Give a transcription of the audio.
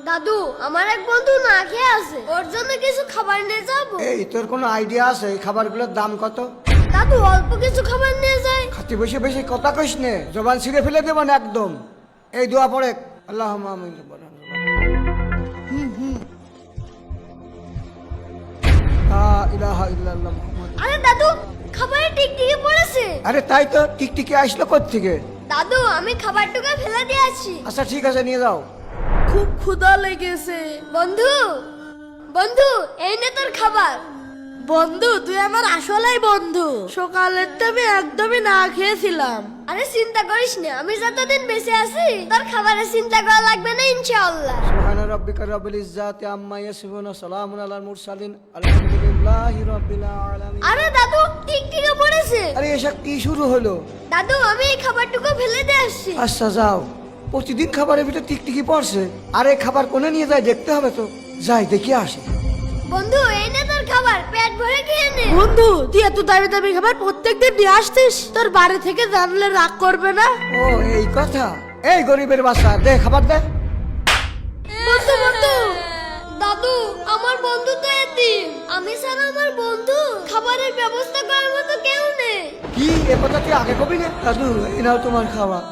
দাদু, আমার এক বন্ধু না খেয়ে আছে, ওর জন্য কিছু খাবার নিয়ে যাবো। এই তোর কোনো আইডিয়া আছে এই খাবারগুলোর দাম কত? দাদু, অল্প কিছু খাবার নিয়ে যায়। খাতি বেশি বেশি কথা কইস নে, জবান ছিঁড়ে ফেলে দেব না একদম। এই দোয়া পড়ে আল্লাহুম্মা আমিন। লা ইলাহা ইল্লাল্লাহ মুহাম্মাদ। আরে দাদু, খাবারের টিকটিকি পড়েছে। আরে তাই তো, টিকটিকি আসলো কোত্থেকে? দাদু, আমি খাবারটুকু ফেলে দিয়ে আসছি। আচ্ছা ঠিক আছে, নিয়ে যাও। খুব ক্ষুধা লেগেছে। বন্ধু, বন্ধু, এই নে তোর খাবার। বন্ধু, তুই আমার আসলেই বন্ধু। সকালের তো আমি একদমই না খেয়েছিলাম। আরে চিন্তা করিস না, আমি যতদিন বেঁচে আছি তোর খাবারের চিন্তা করা লাগবে না ইনশাআল্লাহ। সুবহান রাব্বিকা রাব্বিল ইজ্জাতি আম্মা ইয়াসিফুন, সালামুন আলাল মুরসালিন, আলহামদুলিল্লাহি রাব্বিল আলামিন। আরে দাদু, টিকটিকি পড়েছে। আরে এসব কি শুরু হলো? দাদু, আমি এই খাবারটুকু ফেলে দিয়ে আসছি। আচ্ছা যাও, প্রতিদিন খাবারের ভিতরে টিকটিকি পড়ছে। আরে খাবার কোনে নিয়ে যায় দেখতে হবে তো, যাই দেখি আসে। বন্ধু, এই নে তোর খাবার, পেট ভরে খেয়ে নে। বন্ধু, তুই এত দামি দামি খাবার প্রত্যেকদিন নিয়ে আসতিস, তোর বাড়ি থেকে জানলে রাগ করবে না? ও এই কথা। এই গরিবের বাচ্চা, দে খাবার দে। বন্ধু, বন্ধু, দাদু, আমার বন্ধু তো এতিম। আমি ছাড়া আমার বন্ধু খাবারের ব্যবস্থা করার মতো কেউ নেই। কি এ কথা তুই আগে কবি না? দাদু, এই নাও তোমার খাবার।